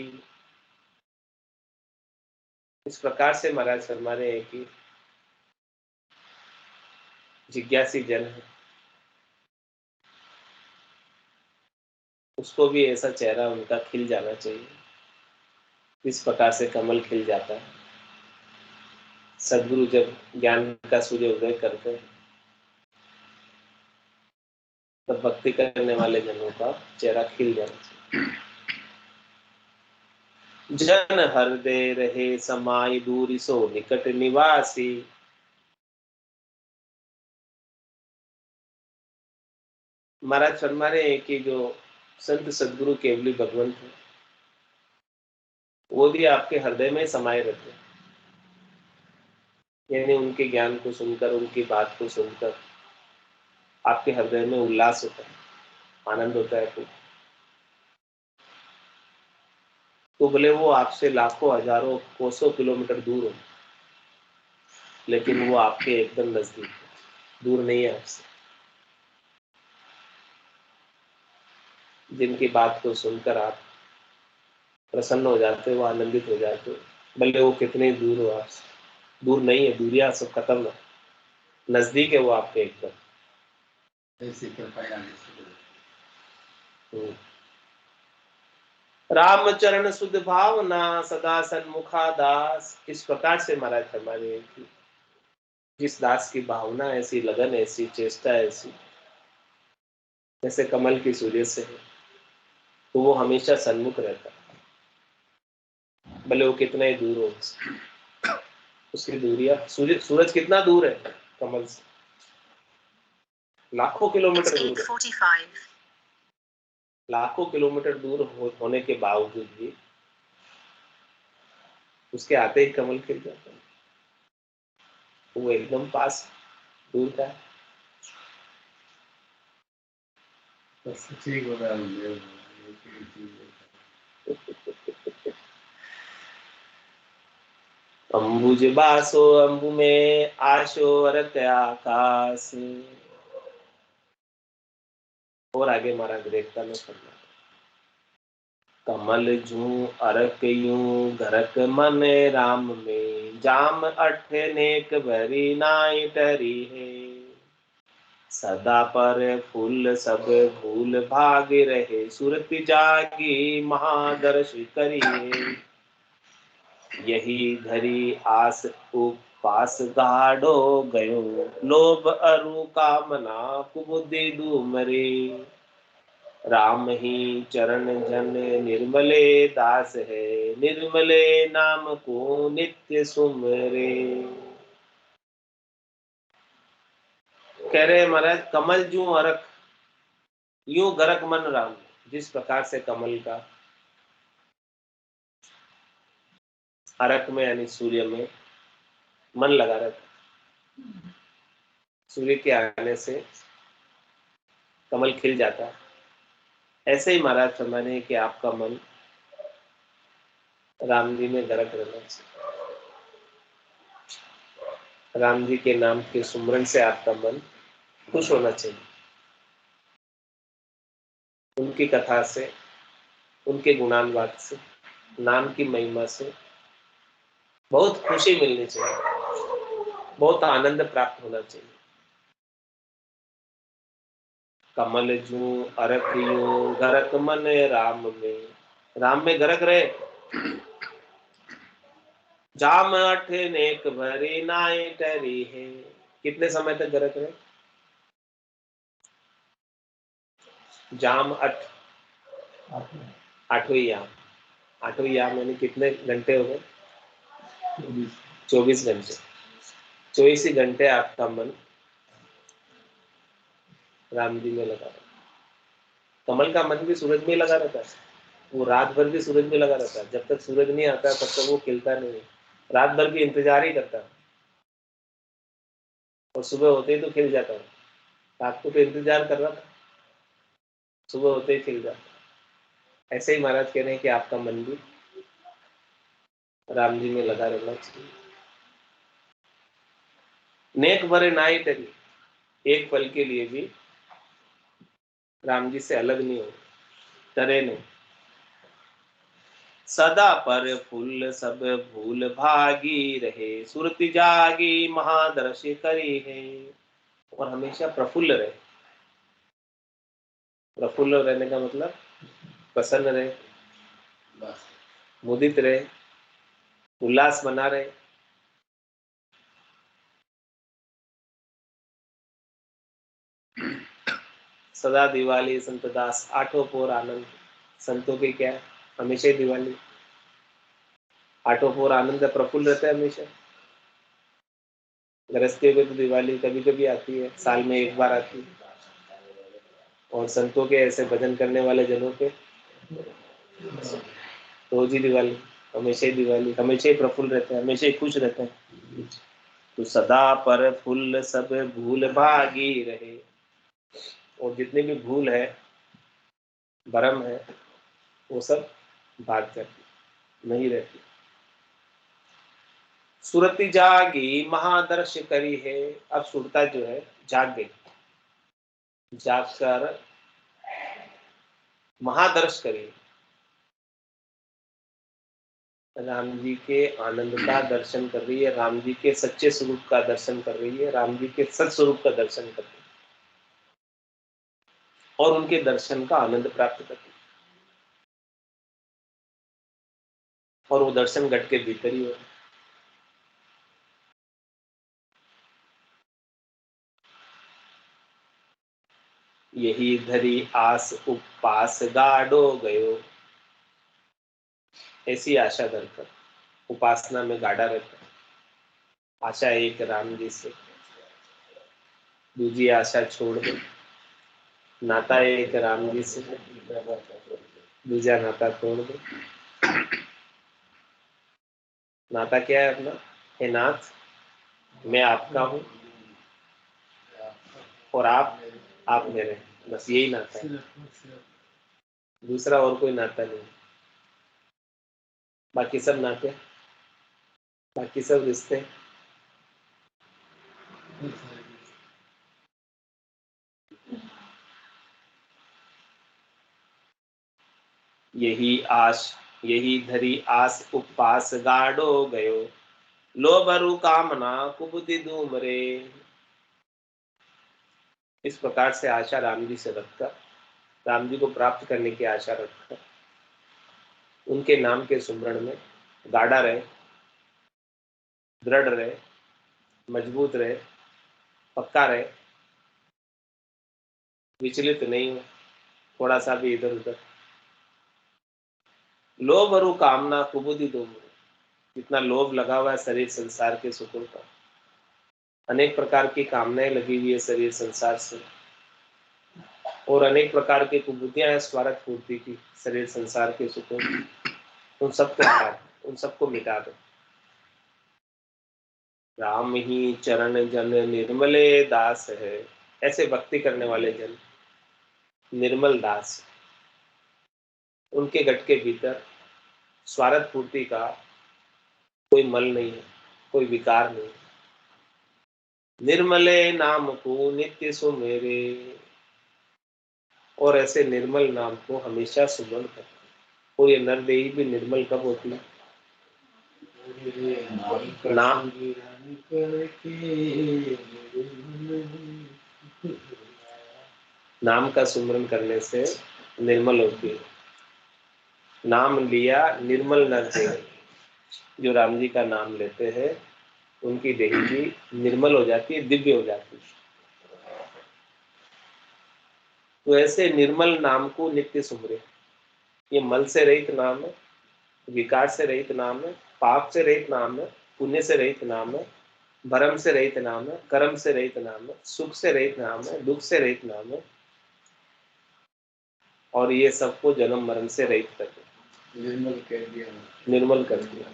इस प्रकार से महाराज फरमा रहे हैं कि जिज्ञासी जन है, उसको भी ऐसा चेहरा उनका खिल जाना चाहिए, इस प्रकार से कमल खिल जाता है। सदगुरु जब ज्ञान का सूर्य उदय करते हैं, तब भक्ति करने वाले जनों का चेहरा खिल जाना चाहिए। जन हृदय रहे समाई दूरी सो निकट निवासी। महाराज फरमा रहे हैं कि जो संत सदगुरु केवली भगवंत है, वो भी आपके हृदय में समाये रहते हैं। यानी उनके ज्ञान को सुनकर, उनकी बात को सुनकर आपके हृदय में उल्लास होता है, आनंद होता है। तो भले वो आपसे लाखों हजारों कोसों किलोमीटर दूर हो, लेकिन वो आपके एकदम नजदीक है, दूर नहीं है आपसे। जिनकी बात को सुनकर आप प्रसन्न हो जाते हो, आनंदित हो जाते हो, भले वो कितने दूर हो आपसे। दूर नहीं है, दूरियां सब खत्म है, नजदीक है वो आपके एकदम। ऐसी कृपया रामचरण शुद्ध भावना सदा सन्मुखा दास। इस प्रकार से महाराज फरमा रहे हैं कि जिस दास की भावना ऐसी, लगन ऐसी, चेष्टा ऐसी, जैसे कमल की सूर्य से है, तो वो हमेशा सन्मुख रहता है, भले वो कितना ही दूर हो। उसकी दूरियां, सूरज कितना दूर है कमल से, लाखों किलोमीटर दूर है। लाखों किलोमीटर दूर होने के बावजूद भी उसके आते ही कमल खिल जाता है, वो एकदम पास, दूर का है। ठीक हो रहा है। अंबुज बासो अंबु में आशो अरत आकाश। और आगे महाराज देखता में करना, कमल जू अरक यूं घरक मन राम में, जाम अठ नेक भरी नाई टरी है। सदा पर फूल सब भूल भाग रहे, सुरति जागी महादर्श करिए। यही धरी आस उपास गाढ़ो गयो, लोभ अरु कामना कुबुद्धि डूमरे। राम ही चरण जन निर्मले दास है, निर्मले नाम को नित्य सुमरे। कह रहे महाराज, कमल जू अरक यूं गरक मन राम। जिस प्रकार से कमल का अरक में यानी सूर्य में मन लगा रहता, सूर्य के आने से कमल खिल जाता है, ऐसे ही महाराज फरमाने कि आपका मन राम जी में गरक रहना चाहिए। राम जी के नाम के सुमरन से आपका मन खुश होना चाहिए, उनकी कथा से, उनके गुणानुवाद से, नाम की महिमा से बहुत खुशी मिलनी चाहिए, बहुत आनंद प्राप्त होना चाहिए। कमल जू अरक यूं गरक मन राम में, राम में गरक रहे। जाम अठ नेक भरी नाई टरी है। कितने समय तक गरक रहे? जाम अठ, आठवीं याम। आठवीं याम यानी कितने घंटे हो गए? 24 घंटे। 24 ही घंटे आपका मन राम जी में लगा रहता है। कमल का मन भी सूरज में लगा रहता है, वो रात भर भी सूरज में लगा रहता है। जब तक सूरज नहीं आता तब तक वो खिलता नहीं है, रात भर भी इंतजार ही करता है और सुबह होते ही तो खिल जाता है। रात को तो इंतजार कर रहा था, सुबह होते ही खिल जाता है। ऐसे ही महाराज कह रहे हैं कि आपका मन भी राम जी में लगा रहना चाहिए। नेक भरे नाई टरी, एक पल के लिए भी राम जी से अलग नहीं हो, डरे नहीं। सदा पर फूल सब भूल भागी रहे, सुरति जागी महादर्श करी है। और हमेशा प्रफुल्ल रहे। प्रफुल्ल रहने का मतलब प्रसन्न रहे, मुदित रहे, उल्लास बना रहे। सदा दिवाली संत दास, आठों पोर आनंद। संतों की क्या है, हमेशा ही दिवाली, आठों पोर आनंद, प्रफुल्ल रहते हैं हमेशा। गृहस्थियों को तो दिवाली कभी कभी आती है, साल में एक बार आती है, और संतों के ऐसे भजन करने वाले जनों के रोज ही दिवाली, हमेशा ही दिवाली, हमेशा ही प्रफुल्ल रहते हैं, हमेशा ही खुश रहते हैं। तो सदा पर फुल्ल सब भूल भागी रहे, और जितनी भी भूल है, भरम है, वो सब भाग जाती, नहीं रहती। सुरति जागी महादर्श करी है, अब सुरता जो है जाग गई, जागकर महादर्श करी, राम जी के आनंद का दर्शन कर रही है, राम जी के सच्चे स्वरूप का दर्शन कर रही है, राम जी के सच स्वरूप का दर्शन कर रही है, और उनके दर्शन का आनंद प्राप्त कर रही है। और वो दर्शन घट के भीतर ही हो। यही धरी आस उपपास गाढ़ो गयो, ऐसी आशा धरकर उपासना में गाढ़ा रहता है। आशा एक राम जी से, दूसरी आशा छोड़ दो। नाता एक राम जी से, दूसरा नाता तोड़ दो। नाता क्या है अपना? हे नाथ, मैं आपका हूं और आप मेरे, बस यही नाता है, दूसरा और कोई नाता नहीं। बाकी सब नाते, बाकी सब रिश्ते यही धरी आस उपवास गाढ़ो गयो, लोभरु कामना कुबुद्धि धूमरे। इस प्रकार से आशा राम जी से रखकर, राम जी को प्राप्त करने की आशा रखकर, उनके नाम के सुमरण में गाढ़ा रहे, दृढ़ रहे, मजबूत रहे, पक्का रहे, विचलित नहीं हो थोड़ा सा भी इधर उधर। लोभ और कामना कुबुद्धि दो, जितना लोभ लगा हुआ है शरीर संसार के सुखों का, अनेक प्रकार की कामनाएं लगी हुई है शरीर संसार से, और अनेक प्रकार की कुबुद्धियां हैं स्वार्थ पूर्ति की शरीर संसार के सुखों की, उन सबको हटा दो, उन सबको मिटा दो। राम ही चरण जन निर्मले दास है, ऐसे भक्ति करने वाले जन निर्मल दास, उनके गट के भीतर स्वार्थ पूर्ति का कोई मल नहीं है, कोई विकार नहीं। निर्मले नाम को नित्य सुमेरे, और ऐसे निर्मल नाम को हमेशा सुमरण करते। और ये नरदेही भी निर्मल कब होती है? नाम नाम का सुमरण करने से निर्मल होती है। नाम लिया निर्मल नरदेही, जो राम जी का नाम लेते हैं उनकी देही भी निर्मल हो जाती है, दिव्य हो जाती है। तो ऐसे निर्मल नाम को नित्य सुमरे, ये मल से रहित नाम है, विकार से रहित नाम है, पाप से रहित नाम है, पुण्य से रहित नाम है, भरम से रहित नाम है, कर्म से रहित नाम है, सुख से रहित नाम है, दुख से रहित नाम है, और ये सबको जन्म मरण से रहित कर दिया, निर्मल कह दिया, निर्मल कर दिया।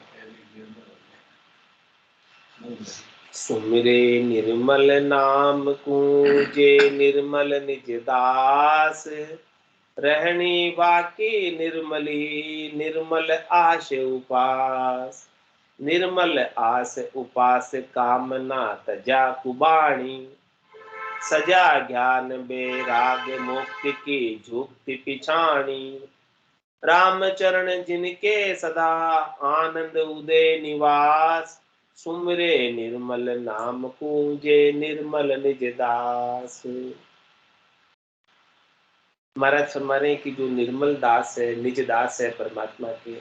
सुमिरे निर्मल नाम कूजे निर्मल निज दास, रहनी बाकी निर्मली निर्मल आश उपास, निर्मल आस उपास कामना तजा कुबाणी, सजा ज्ञान बेराग मुक्ति की झुक्ति पिछाणी, राम चरण जिनके सदा आनंद उदय निवास, सुमरे निर्मल नाम कूजे निर्मल निज दास। महाराज फरमाने की जो निर्मल दास है, निज दास है, परमात्मा के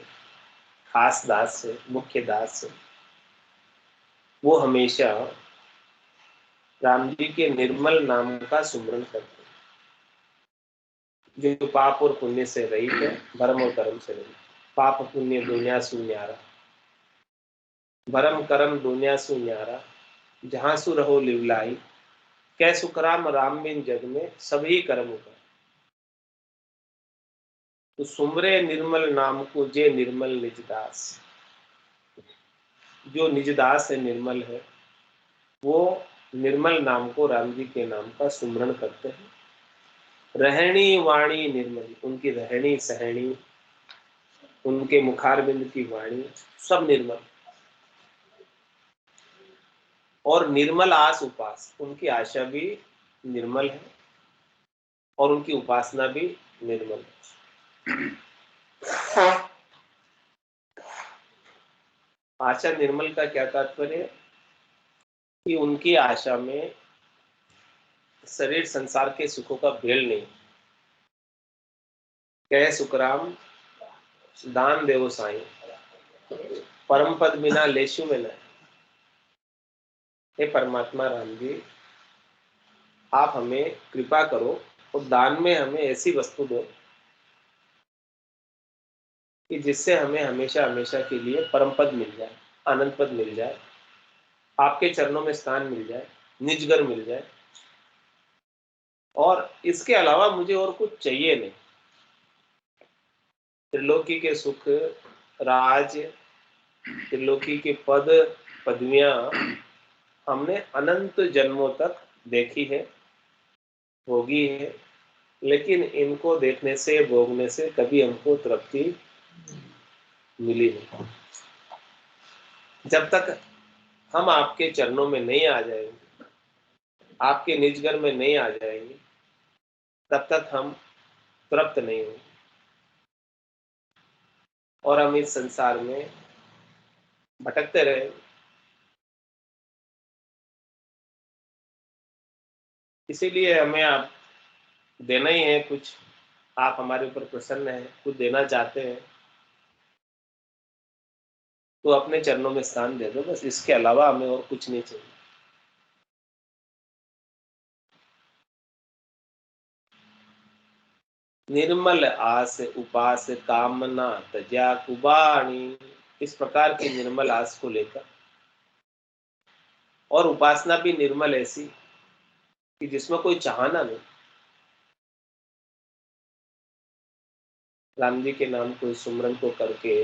खास दास है, मुख्य दास है, वो हमेशा राम जी के निर्मल नाम का सुमरन करते हैं, जो पाप और पुण्य से रहित है, भरम और कर्म से रहित। पाप पुण्य दुनिया सु न्यारा, भरम कर्म दुनिया सु न्यारा, जहां सु रहो लिवलाई, कै सुखराम राम बिन जग में सभी कर्म कर। तो सुमरे निर्मल नाम को जे निर्मल निज दास, जो निज दास है, निर्मल है, वो निर्मल नाम को, राम जी के नाम का सुमरण करते हैं। रहणी वाणी निर्मल, उनकी रहणी सहणी, उनके मुखारबिंद की वाणी सब निर्मल, और निर्मल आस उपास, उनकी आशा भी निर्मल है और उनकी उपासना भी निर्मल है। आशा निर्मल का क्या तात्पर्य है कि उनकी आशा में शरीर संसार के सुखों का भेल नहीं। कहे सुखराम दान देवो साईं, परम पद बिना लेशु में न। हे परमात्मा राम जी, आप हमें कृपा करो और दान में हमें ऐसी वस्तु दो कि जिससे हमें हमेशा हमेशा के लिए परम पद मिल जाए, आनंद पद मिल जाए, आपके चरणों में स्थान मिल जाए, निजगर मिल जाए, और इसके अलावा मुझे और कुछ चाहिए नहीं। त्रिलोकी के सुख, राज, त्रिलोकी के पद पदवियां हमने अनंत जन्मों तक देखी है, भोगी है, लेकिन इनको देखने से, भोगने से कभी हमको तृप्ति मिली नहीं। जब तक हम आपके चरणों में नहीं आ जाएंगे, आपके निजगर में नहीं आ जाएंगे, तब तक हम तृप्त नहीं होंगे और हम इस संसार में भटकते रहेंगे। इसीलिए हमें आप देना ही है कुछ, आप हमारे ऊपर प्रसन्न हैं, कुछ देना चाहते हैं, तो अपने चरणों में स्थान दे दो, बस। इसके अलावा हमें और कुछ नहीं चाहिए। निर्मल आस उपास कामना तजा कुबाणी, इस प्रकार की निर्मल आस को लेकर, और उपासना भी निर्मल ऐसी कि जिसमें कोई चाहना नहीं। राम जी के नाम को, सुमरन को करके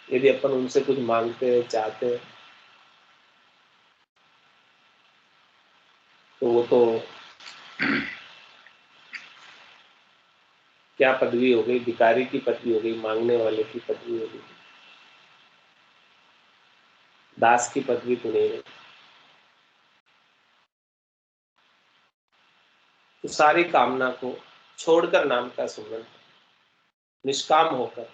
यदि अपन उनसे कुछ मांगते हैं, चाहते हैं, तो वो तो क्या पदवी हो गई, भिखारी की पदवी हो गई, मांगने वाले की पदवी हो गई, दास की पदवी तो नहीं रही। तो सारी कामना को छोड़कर नाम का सुमरन, निष्काम होकर,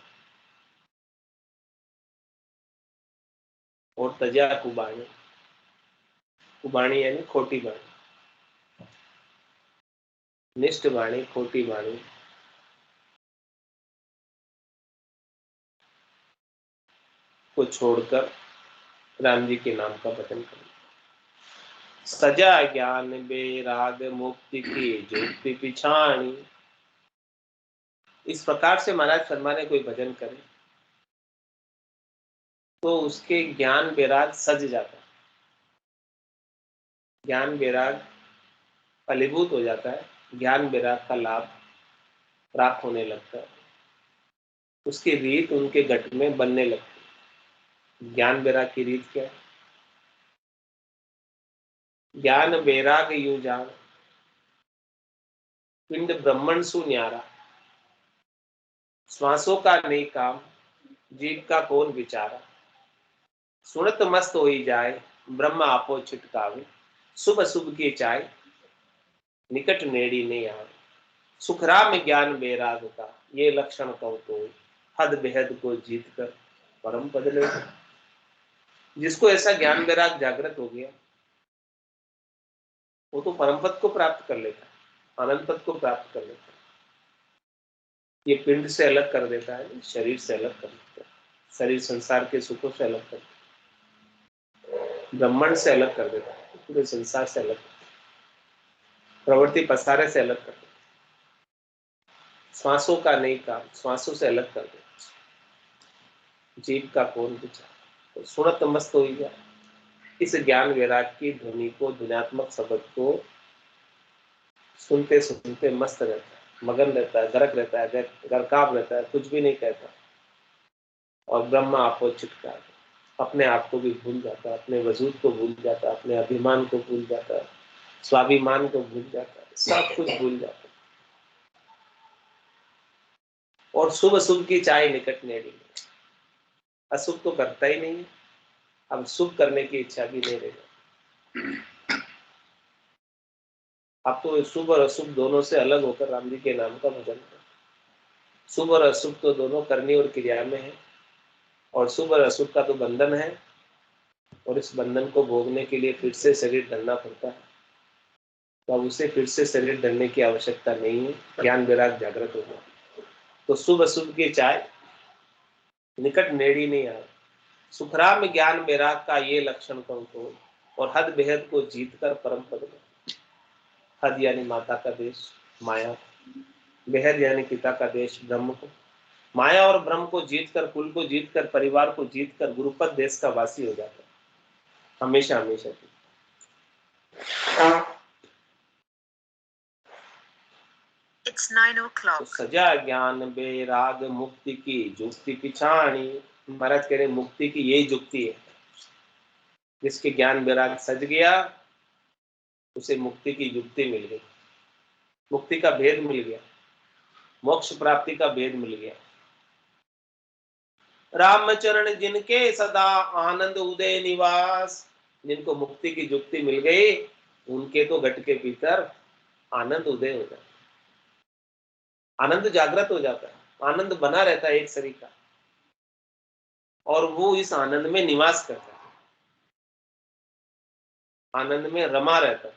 और तजा कुबाणी, कुबाणी यानी खोटी बाणी, निष्ठ वाणी, खोटी वाणी को छोड़कर राम जी के नाम का भजन करें। सजा ज्ञान बेराग मुक्ति की ज्योति पिछाणी, इस प्रकार से महाराज फरमाने कोई भजन करे तो उसके ज्ञान बेराग सज जाता है। ज्ञान वैराग फलीभूत हो जाता है, ज्ञान वैराग का लाभ प्राप्त होने लगता है, उसकी रीत उनके घट में बनने लगती है। ज्ञान वैराग की रीत क्या है? ज्ञान वैराग यूं जान, पिंड ब्रह्मण सु न्यारा, श्वासों का नहीं काम, जीव का कौन विचारा, सुनत मस्त हो ही जाए, ब्रह्म आपो छिटकावे, शुभ अशुभ की चाय, निकट नेड़ी नहीं आवे, सुखराम ज्ञान वैराग का ये लक्षण कहो तो, हद बेहद को जीत कर परम पद ले। जिसको ऐसा ज्ञान वैराग जागृत हो गया, वो तो परम पद को प्राप्त कर लेता है, अनंत पद को प्राप्त कर लेता है। ये पिंड से अलग कर देता है, शरीर से अलग कर देता है, शरीर संसार के सुखों से अलग कर देता है, ब्रह्मांड से अलग कर देता है, पूरे संसार से अलग, प्रवृत्ति पसारे से अलग कर देता है, श्वासों का नहीं काम, श्वासों से अलग कर देता है, जीव का कौन विचार, तो सुनत मस्त हो गया। इस ज्ञान वैराग की ध्वनि को, ध्वन्यात्मक शब्द को सुनते सुनते मस्त रहता है, मगन रहता है, गरक रहता है, गरकाब रहता है, कुछ भी नहीं कहता, और ब्रह्म आपो चिटका, अपने आप को भी भूल जाता है, अपने वजूद को भूल जाता है, अपने अभिमान को भूल जाता है, स्वाभिमान को भूल जाता है, सब कुछ भूल जाता है, और शुभ शुभ की चाय निकट नेड़ी, अशुभ तो करता ही नहीं है, अब शुभ करने की इच्छा भी नहीं रहेगी। अब तो शुभ और अशुभ दोनों से अलग होकर राम जी के नाम का भजन करें। शुभ और अशुभ तो दोनों करनी और क्रिया में है, और शुभ और अशुभ का तो बंधन है, और इस बंधन को भोगने के लिए फिर से शरीर ढलना पड़ता है, तो अब उसे फिर से शरीर ढलने की आवश्यकता नहीं है, ज्ञान वैराग जागृत हो गया। तो शुभ अशुभ की चाय निकट नेड़ी नहीं आए, सुखराम ज्ञान वैराग का ये लक्षण कहूं तो, और हद बेहद को जीत कर परम पद में, हद यानी माता का देश माया, बेहद यानी पिता का देश ब्रह्म को, माया और ब्रह्म को जीतकर, कुल को जीतकर, परिवार को जीतकर गुरुपद देश का वासी हो जाता है हमेशा हमेशा की। It's 9 o'clock. तो सजा ज्ञान बेराग मुक्ति की जुक्ति पिछाणी, महाराज कह रहे मुक्ति की यही जुक्ति है, जिसके ज्ञान वैराग सज गया उसे मुक्ति की युक्ति मिल गई, मुक्ति का भेद मिल गया, मोक्ष प्राप्ति का भेद मिल गया। रामचरण जिनके सदा आनंद उदय निवास, जिनको मुक्ति की युक्ति मिल गई उनके तो घट के भीतर आनंद उदय हो जाता है, आनंद जागृत हो जाता है, आनंद बना रहता है एक शरीर का, और वो इस आनंद में निवास करता है, आनंद में रमा रहता है,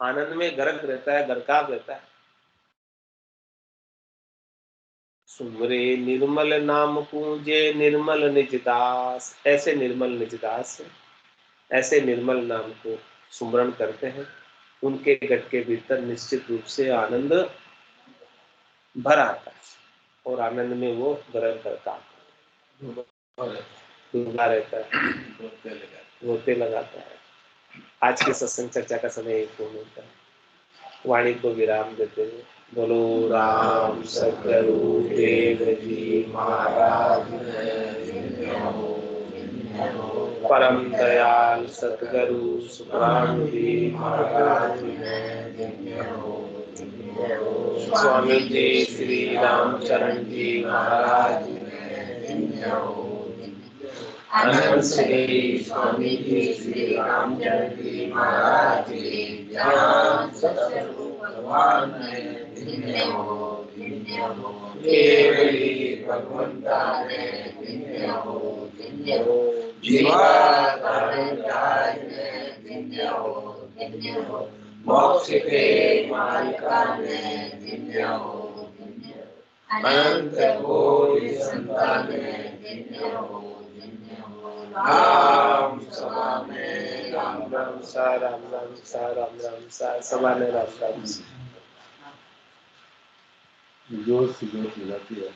आनंद में गरक रहता है, गरकाव रहता है। सुमरे निर्मल नाम पूजे निर्मल निजदास, ऐसे निर्मल निजदास ऐसे निर्मल नाम को सुमरण करते हैं, उनके घट के भीतर निश्चित रूप से आनंद भर आता है, और आनंद में वो गरक करता डूबा रहता है, रोते लगाता है। आज की सत्संग चर्चा का समय एक पूर्ण होता है, वाणी को विराम देते हुए बोलो राम सतगुरु देव जी महाराज, परम दयाल सतगुरु सुखराम जी महाराज, स्वामी जी श्री रामचरण जी महाराज, अनंत श्री स्वामी जी श्री रामचरण जी महाराज की ज्ञान सतस्वरूप भगवान में धन्य हो, धन्य हो, केवली भगवंता में धन्य हो, धन्य हो, जीवात्मा में धन्य हो, धन्य हो, मोक्ष के मालिका में धन्य हो, धन्य हो, अनंत कोटि संतान में धन्य हो, राम सभा में राम राम सा, राम राम सा, राम राम सा, सभा में राम राम सा। जोर से जाती है।